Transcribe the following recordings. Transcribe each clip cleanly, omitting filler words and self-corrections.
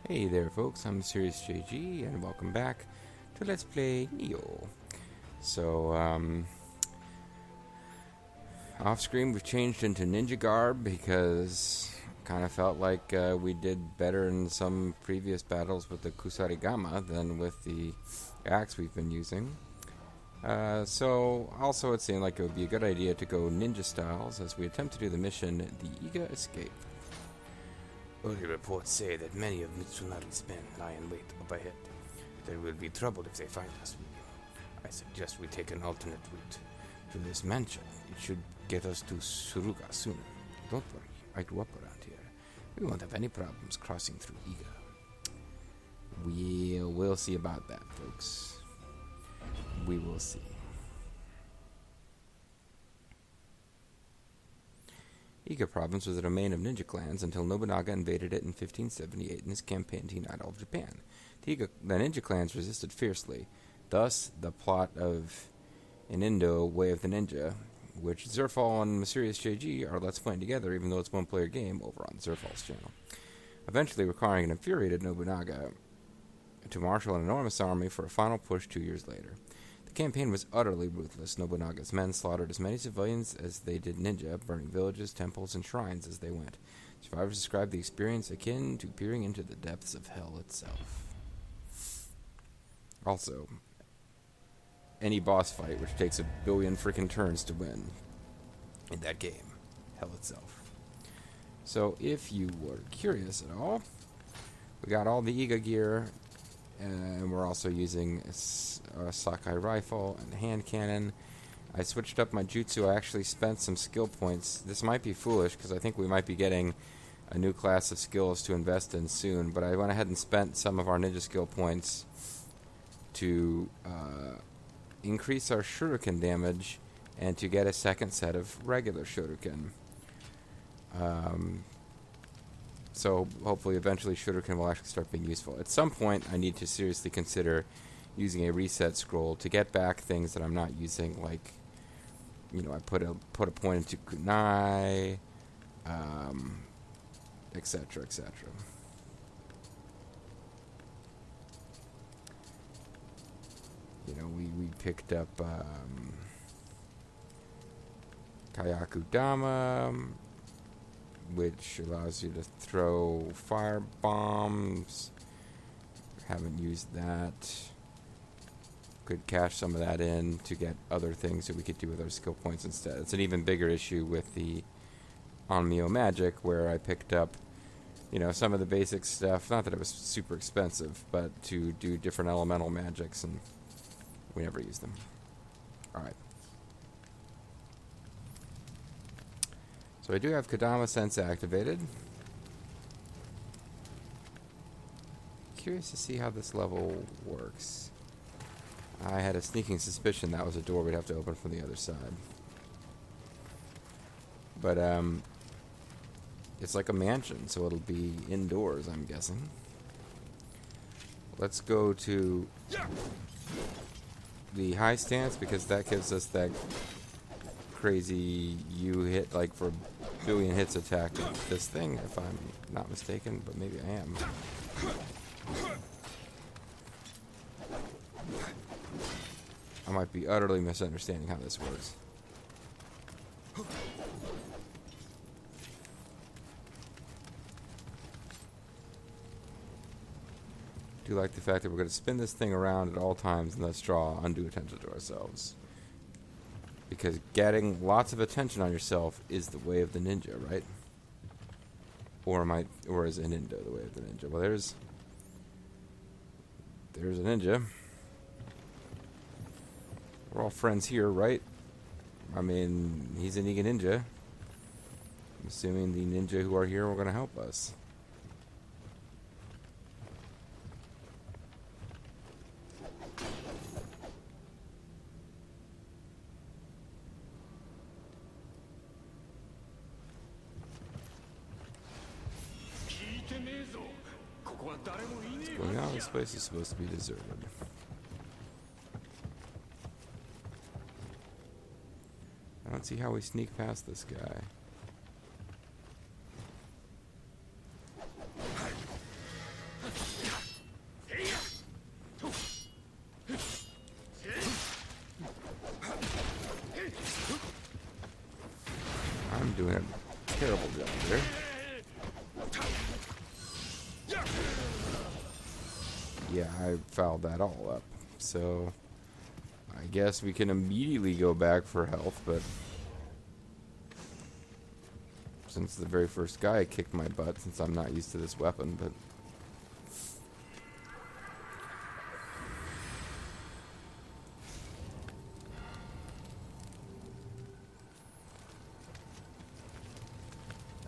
Hey there folks, I'm Serious JG and welcome back to Let's Play Nioh. So, off screen we've changed into ninja garb because kind of felt like we did better in some previous battles with the Kusarigama than with the axe we've been using. So also it seemed like it would be a good idea to go ninja styles as we attempt to do the mission, the Iga Escape. Early reports say that many of Mitsunari's men lie in wait up ahead. There will be trouble if they find us. I suggest we take an alternate route to this mansion. It should get us to Suruga soon. Don't worry, I grew up around here. We won't have any problems crossing through Iga. We'll see about that, folks. We will see. Iga province was a domain of ninja clans until Nobunaga invaded it in 1578 in his campaign to unite all of Japan. The ninja clans resisted fiercely, thus the plot of Inindo, Way of the Ninja, which Zerfall and Mysterious JG are Let's Playing together, even though it's one-player game over on Zerfall's channel. Eventually requiring an infuriated Nobunaga to marshal an enormous army for a final push 2 years later. The campaign was utterly ruthless. Nobunaga's men slaughtered as many civilians as they did ninja, burning villages, temples, and shrines as they went. Survivors described the experience akin to peering into the depths of hell itself. Also, any boss fight, which takes 1 billion freaking turns to win in that game, hell itself. So, if you were curious at all, we got all the Iga gear. And we're also using a Sakai rifle and a hand cannon. I switched up my jutsu. I actually spent some skill points. This might be foolish because I think we might be getting a new class of skills to invest in soon. But I went ahead and spent some of our ninja skill points to increase our shuriken damage and to get a second set of regular shuriken. So hopefully eventually shuriken will actually start being useful. At some point I need to seriously consider using a reset scroll to get back things that I'm not using, like, you know, I put a point into kunai, etc, etc. You know, we picked up Kayaku Dama, which allows you to throw fire bombs. Haven't used that. Could cash some of that in to get other things that we could do with our skill points instead. It's an even bigger issue with the Onmyo magic, where I picked up, you know, some of the basic stuff. Not that it was super expensive, but to do different elemental magics, and we never used them. Alright. So I do have Kodama Sense activated. Curious to see how this level works. I had a sneaking suspicion that was a door we'd have to open from the other side. But, it's like a mansion, so it'll be indoors, I'm guessing. Let's go to the high stance, because that gives us that crazy you hit like for 1 billion hits attack with this thing, if I'm not mistaken, but maybe I am. I might be utterly misunderstanding how this works. Do like the fact that we're going to spin this thing around at all times and thus draw undue attention to ourselves. Because getting lots of attention on yourself is the way of the ninja, right? Or is Inindo the way of the ninja? Well, there's a ninja. We're all friends here, right? I mean, he's an Iga ninja. I'm assuming the ninja who are here are going to help us. What's going on? This place is supposed to be deserted. I don't see how we sneak past this guy. doing a terrible job there. Yeah, I fouled that all up. So, I guess we can immediately go back for health, but since the very first guy kicked my butt, since I'm not used to this weapon, but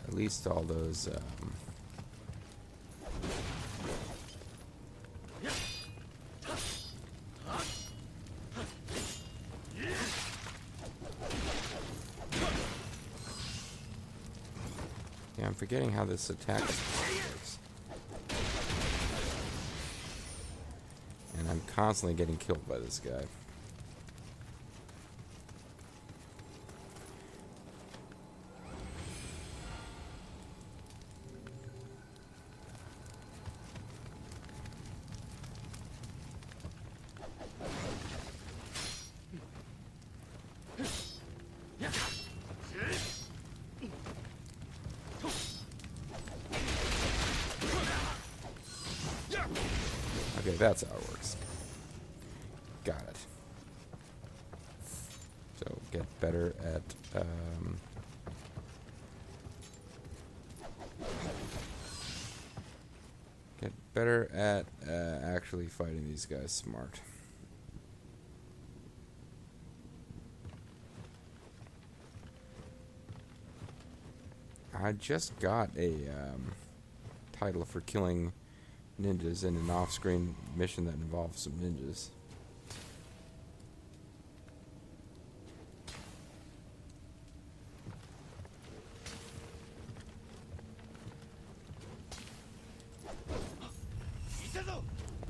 at least all those yeah, I'm forgetting how this attack works. And I'm constantly getting killed by this guy. Okay, that's how it works. Got it. So, get better at, get better at actually fighting these guys smart. I just got a title for killing ninjas in an off-screen mission that involves some ninjas.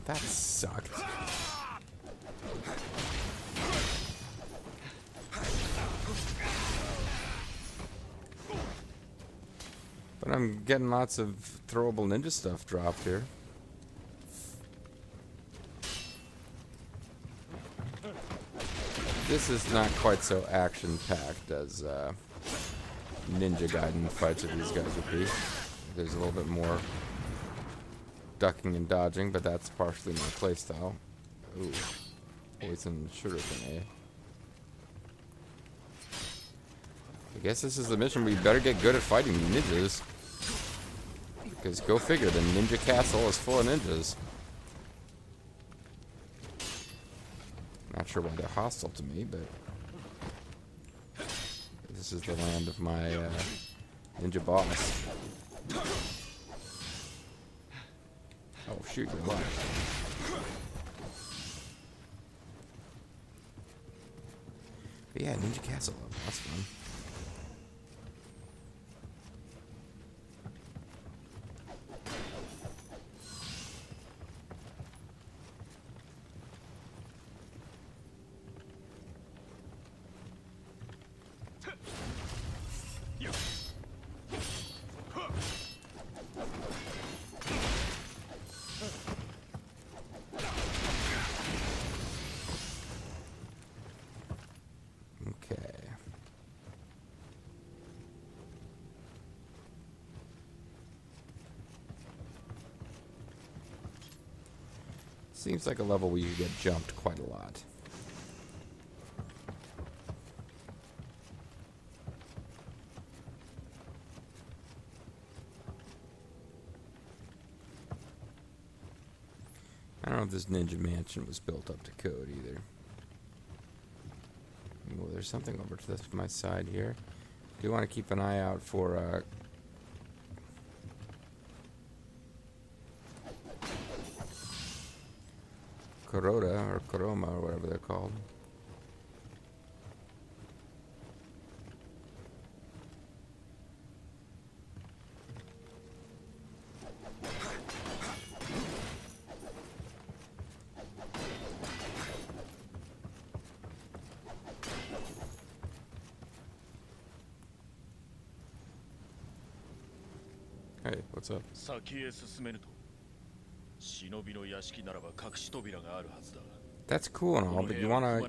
That sucked. But I'm getting lots of throwable ninja stuff dropped here. This is not quite so action-packed as Ninja Gaiden fights with these guys would be. There's a little bit more ducking and dodging, but that's partially my playstyle. Ooh, poison shuriken, eh? I guess this is the mission where you better get good at fighting ninjas. Because go figure, the ninja castle is full of ninjas. Not sure why they're hostile to me, but this is the land of my ninja boss. Oh shoot, you're alive. But yeah, ninja castle, that's fun. Seems like a level where you get jumped quite a lot. I don't know if this ninja mansion was built up to code either. Well, there's something over to my side here. Do want to keep an eye out for Kuroda or Kuroma or whatever they're called. Hey, what's up? That's cool and all, but you wanna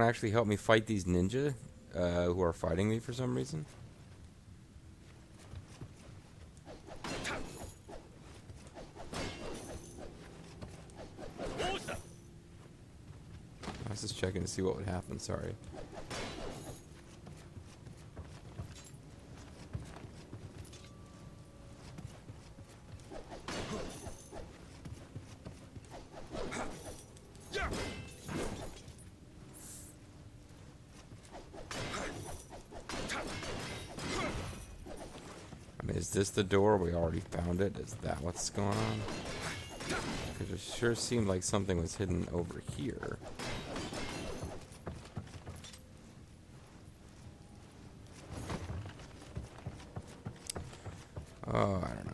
actually help me fight these ninja? who are fighting me for some reason. I was just checking to see what would happen, sorry. I mean, is this the door? We already found it. Is that what's going on? Because it sure seemed like something was hidden over here. Oh, I don't know.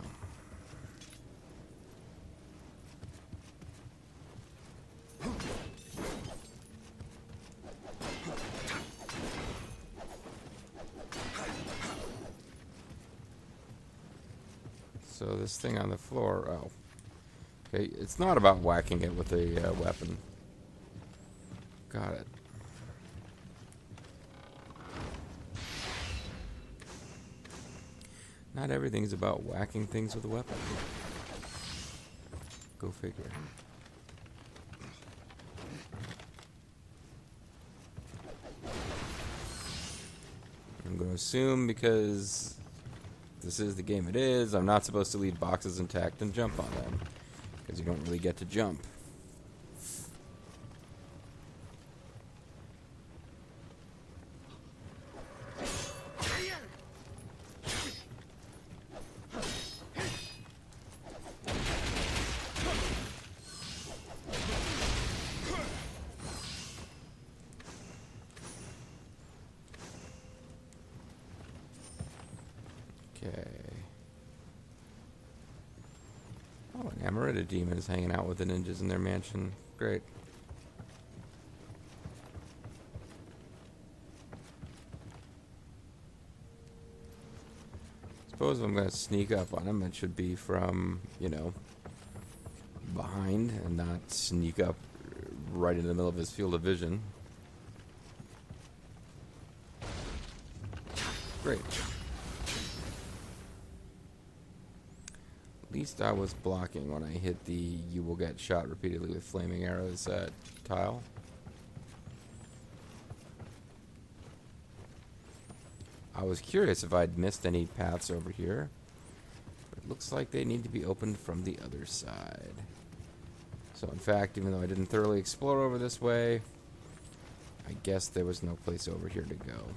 So this thing on the floor, oh. Okay, it's not about whacking it with a weapon. Got it. Not everything's about whacking things with a weapon. Go figure. I'm going to assume because this is the game it is, I'm not supposed to leave boxes intact and jump on them. Because you don't really get to jump. Okay. Oh, an Amarita demon is hanging out with the ninjas in their mansion. Great. Suppose if I'm going to sneak up on him, it should be from, you know, behind and not sneak up right in the middle of his field of vision. Great. At least I was blocking when I hit the "you will get shot repeatedly with flaming arrows" tile. I was curious if I'd missed any paths over here, but it looks like they need to be opened from the other side. So in fact, even though I didn't thoroughly explore over this way, I guess there was no place over here to go.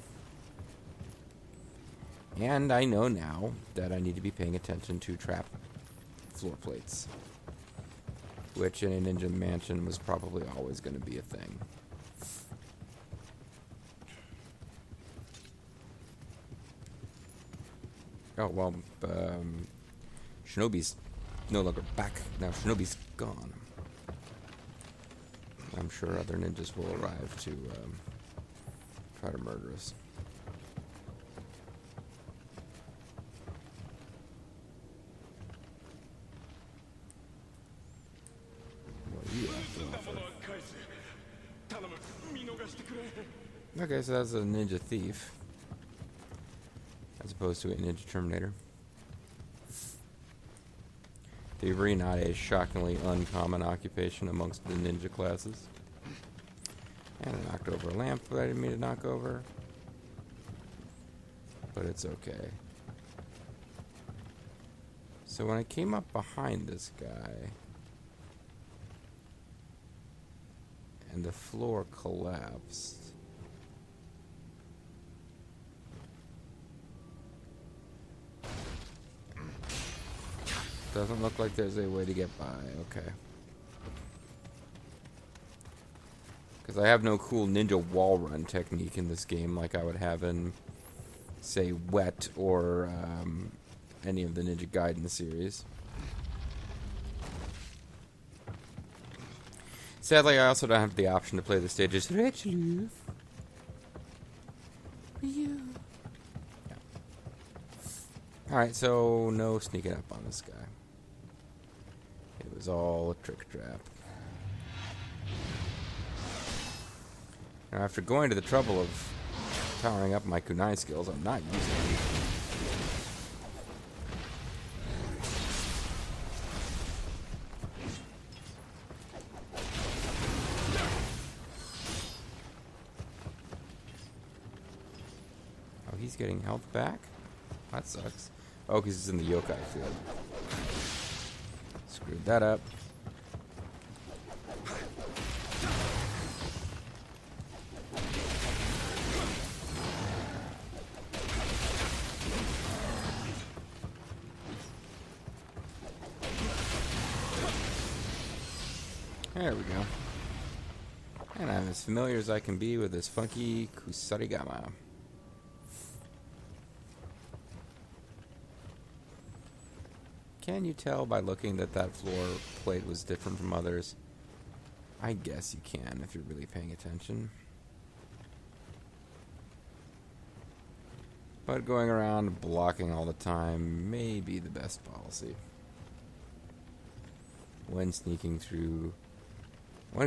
And I know now that I need to be paying attention to trap floor plates, which in a ninja mansion was probably always going to be a thing. Oh, well, Shinobi's no longer back. Now Shinobi's gone. I'm sure other ninjas will arrive to try to murder us. Okay, so that's a ninja thief, as opposed to a ninja terminator. Thievery, not a shockingly uncommon occupation amongst the ninja classes. And I knocked over a lamp that I didn't mean to knock over. But it's okay. So when I came up behind this guy, and the floor collapsed, doesn't look like there's a way to get by. Okay. Because I have no cool ninja wall run technique in this game like I would have in, say, Wet or any of the Ninja Gaiden series. Sadly, I also don't have the option to play the stages richly. Yeah. Alright, so no sneaking up on this guy. It was all a trick trap. Now, after going to the trouble of powering up my kunai skills. I'm not using them. Oh, he's getting health back? That sucks. Oh, because he's in the yokai field. Screwed that up. There we go. And I'm as familiar as I can be with this funky Kusarigama. Can you tell by looking that that floor plate was different from others? I guess you can if you're really paying attention. But going around blocking all the time may be the best policy. When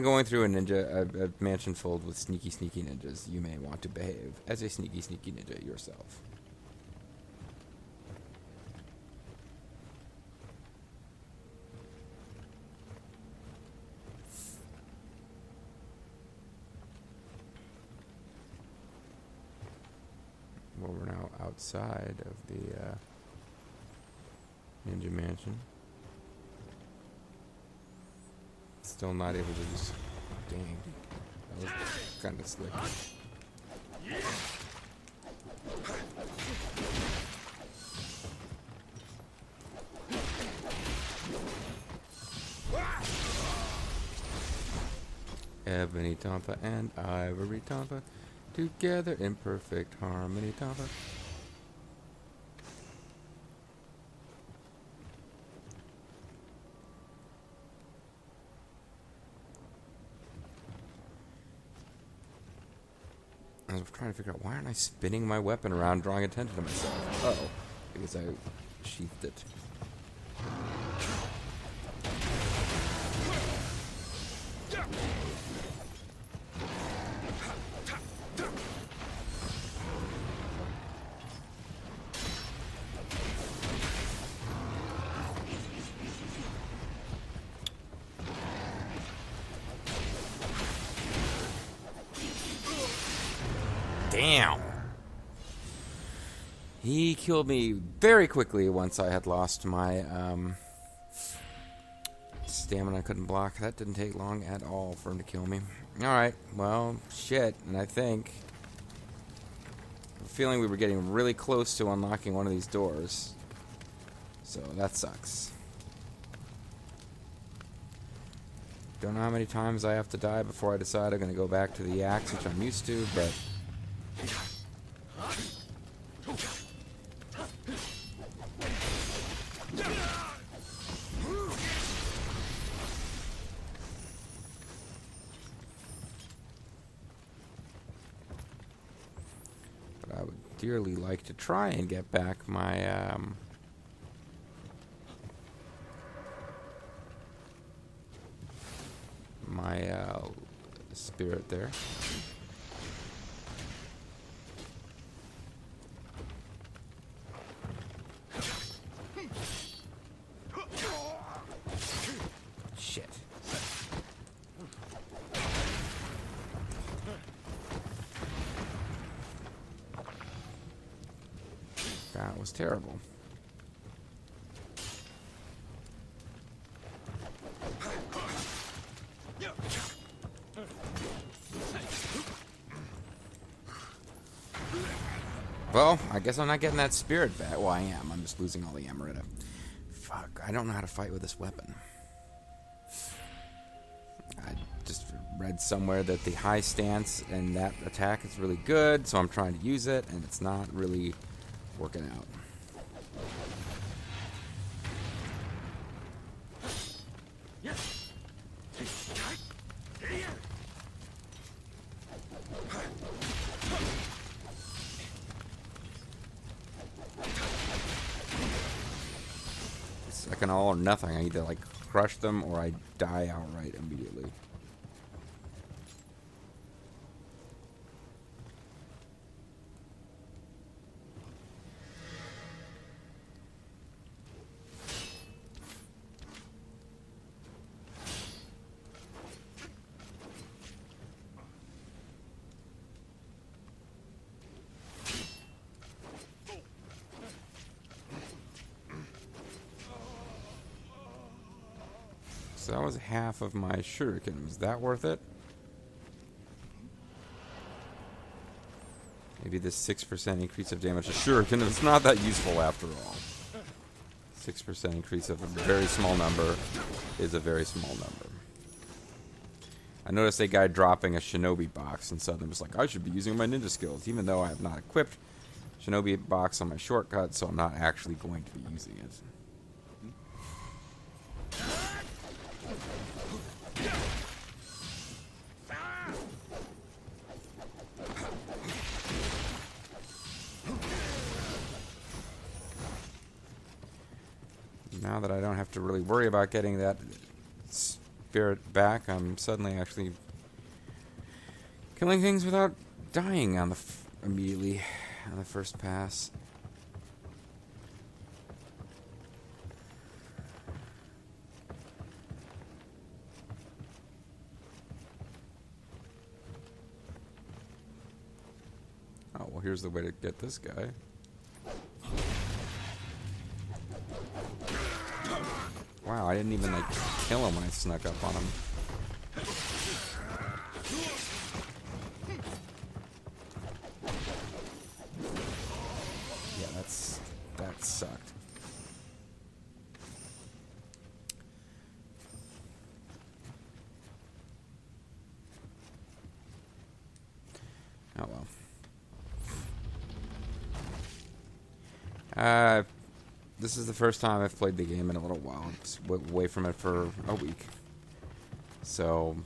going through a mansion filled with sneaky ninjas, you may want to behave as a sneaky ninja yourself. Well, we're now outside of the ninja mansion. Still not able to just... Dang. That was kind of slick. Ebony Tompa and Ivory Tompa, together in perfect harmony, Tompa. I was trying to figure out, why aren't I spinning my weapon around, drawing attention to myself? Oh, because I sheathed it. Damn. He killed me very quickly once I had lost my stamina. I couldn't block. That didn't take long at all for him to kill me. Alright, well, shit. And I think... I'm feeling we were getting really close to unlocking one of these doors. So that sucks. Don't know how many times I have to die before I decide I'm going to go back to the axe, which I'm used to, but... But I would dearly like to try and get back my, spirit there. Shit. That was terrible. Well, I guess I'm not getting that spirit back. Well, I am. I'm just losing all the Amarita. Fuck, I don't know how to fight with this weapon. I just read somewhere that the high stance and that attack is really good, so I'm trying to use it, and it's not really working out. Second all or nothing. I either like crush them or I die outright immediately. So that was half of my shuriken. Was that worth it? Maybe this 6% increase of damage to shuriken is not that useful after all. 6% increase of a very small number is a very small number. I noticed a guy dropping a shinobi box and suddenly was like, I should be using my ninja skills, even though I have not equipped shinobi box on my shortcut, so I'm not actually going to be using it. Now that I don't have to really worry about getting that spirit back, I'm suddenly actually killing things without dying on the immediately on the first pass. Oh, well, here's the way to get this guy. Wow, I didn't even, like, kill him when I snuck up on him. Yeah, that sucked. Oh, well. This is the first time I've played the game in a little while. I was away from it for a week. So,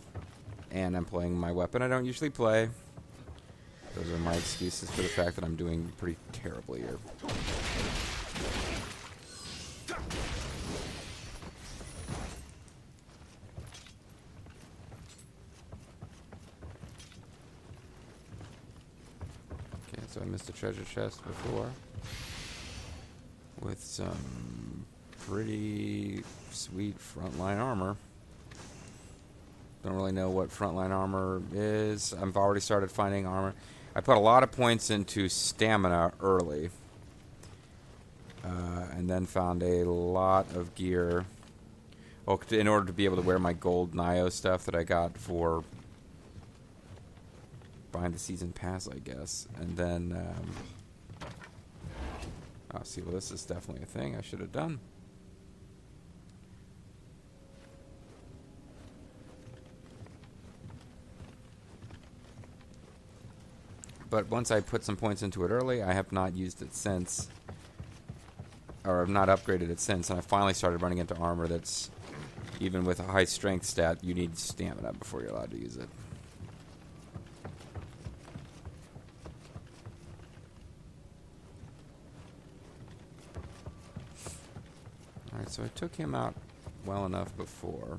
and I'm playing my weapon I don't usually play. Those are my excuses for the fact that I'm doing pretty terribly here. Okay, so I missed a treasure chest before. With some pretty sweet frontline armor. Don't really know what frontline armor is. I've already started finding armor. I put a lot of points into stamina early. And then found a lot of gear. Oh, in order to be able to wear my gold Nioh stuff that I got for buying the season pass, I guess. And then... oh, see, well, this is definitely a thing I should have done. But once I put some points into it early, I have not used it since. Or I've not upgraded it since. And I finally started running into armor that's, even with a high strength stat, you need stamina before you're allowed to use it. Alright, so I took him out well enough before.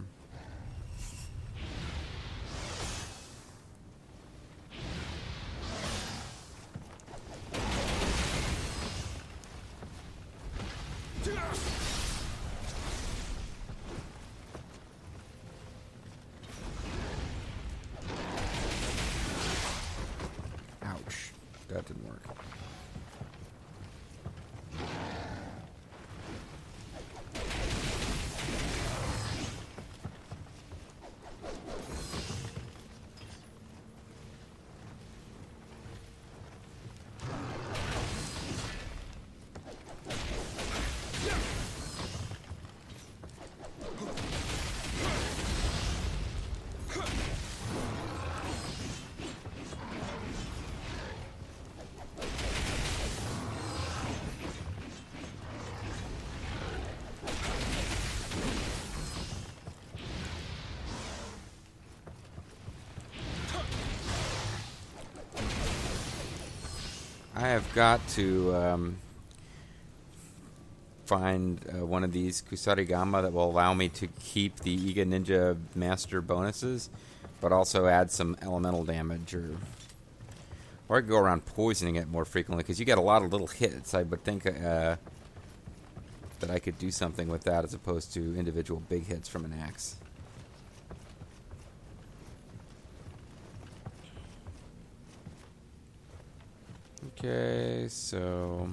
Ouch. That didn't work. I have got to find one of these Kusarigama that will allow me to keep the Iga Ninja Master bonuses, but also add some elemental damage, or I could go around poisoning it more frequently, because you get a lot of little hits. I would think that I could do something with that as opposed to individual big hits from an axe. Okay, so...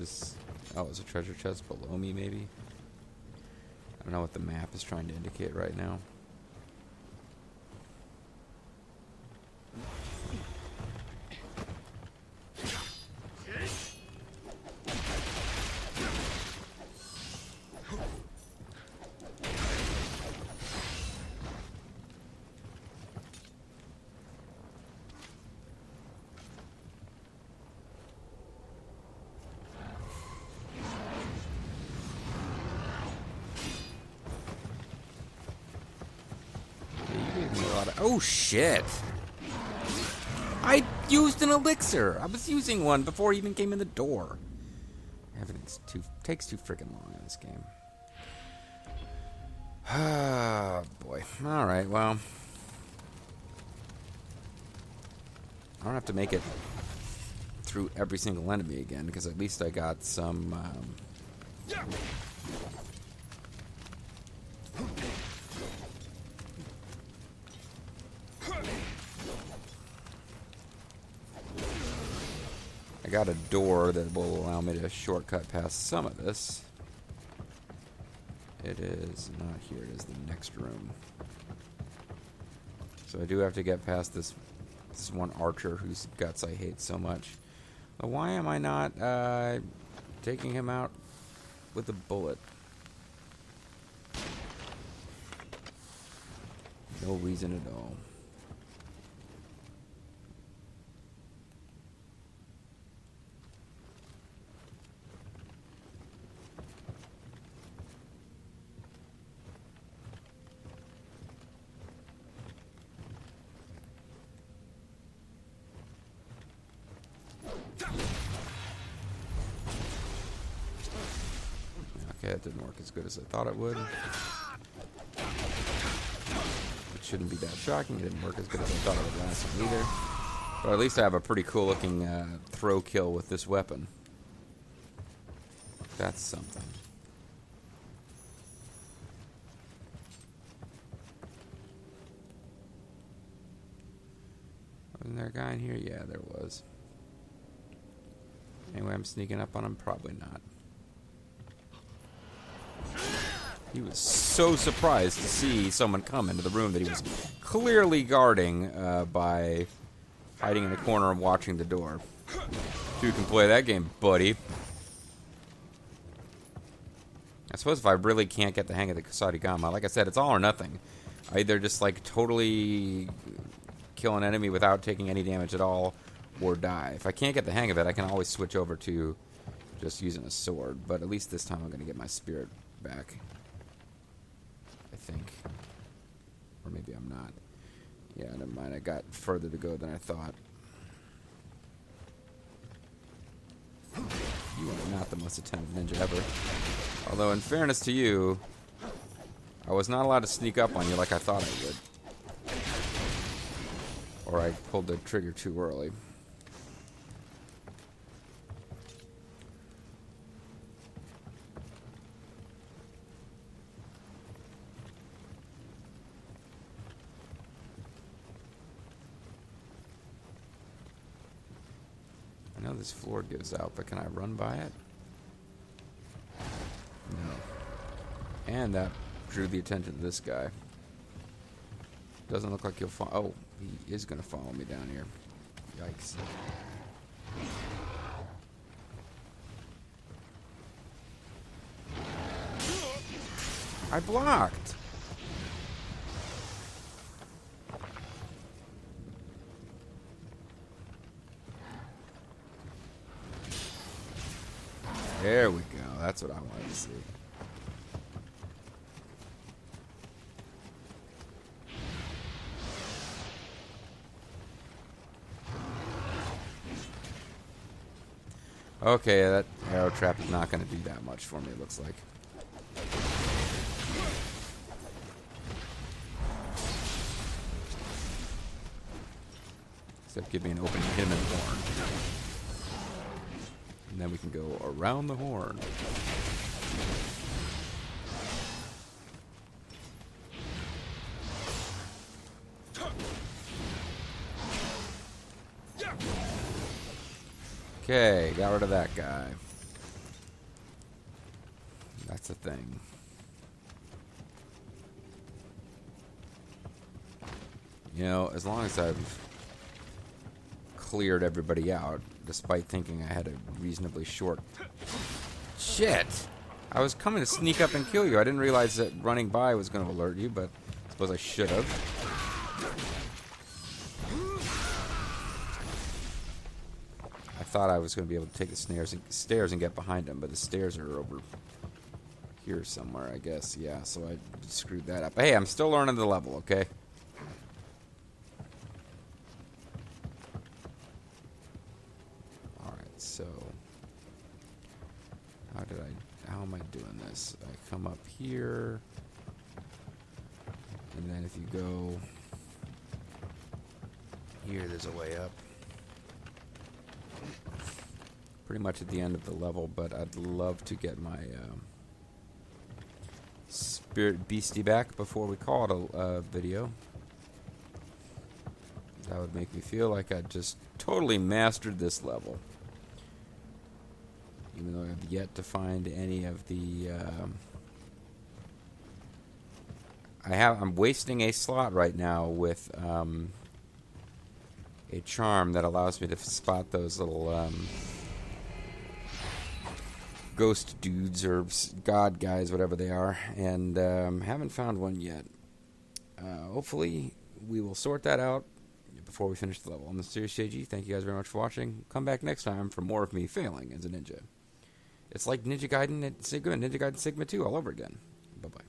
this... Oh, there's a treasure chest below me, maybe? I don't know what the map is trying to indicate right now. Oh shit! I used an elixir! I was using one before he even came in the door. Everything's takes too freaking long in this game. Ah, boy. Alright, well. I don't have to make it through every single enemy again, because at least I got some, I got a door that will allow me to shortcut past some of this. It is not here, it is the next room. So I do have to get past this one archer whose guts I hate so much. But why am I not taking him out with a bullet? No reason at all. Okay, it didn't work as good as I thought it would. It shouldn't be that shocking. It didn't work as good as I thought it would last time either. But at least I have a pretty cool looking throw kill with this weapon. That's something. Wasn't there a guy in here? Yeah, there was. Anyway, I'm sneaking up on him? Probably not. He was so surprised to see someone come into the room that he was clearly guarding by hiding in the corner and watching the door. You can play that game, buddy. I suppose if I really can't get the hang of the Kusarigama, like I said, it's all or nothing. I either just like totally kill an enemy without taking any damage at all, or die. If I can't get the hang of it, I can always switch over to just using a sword. But at least this time I'm going to get my spirit back. I think. Or maybe I'm not. Yeah, never mind. I got further to go than I thought. You are not the most attentive ninja ever. Although, in fairness to you, I was not allowed to sneak up on you like I thought I would. Or I pulled the trigger too early. I know this floor gives out, but can I run by it? No. And that drew the attention of this guy. Doesn't look like he'll follow. Oh, he is going to follow me down here. Yikes. I blocked. There we go. That's what I wanted to see. Okay, that arrow trap is not going to do that much for me, it looks like. Except give me an opening to hit him in the horn. And then we can go around the horn. Okay, got rid of that guy. the thing. You know, as long as I've cleared everybody out, despite thinking I had a reasonably short... Shit! I was coming to sneak up and kill you. I didn't realize that running by was going to alert you, but I suppose I should have. I thought I was going to be able to take the stairs and get behind him, but the stairs are over here somewhere, I guess. Yeah, so I screwed that up. Hey, I'm still learning the level, okay? Alright, so... How am I doing this? I come up here, and then if you go here, there's a way up. Pretty much at the end of the level, but I'd love to get my spirit beastie back before we call it a video. That would make me feel like I just totally mastered this level. Even though I've yet to find any of the... I'm wasting a slot right now with a charm that allows me to spot those little ghost dudes or god guys, whatever they are, and haven't found one yet. Hopefully we will sort that out before we finish the level. I'm the Serious JG. Thank you guys very much for watching. Come back next time for more of me failing as a ninja. It's like Ninja Gaiden and Sigma, Ninja Gaiden Sigma 2 all over again. Bye-bye.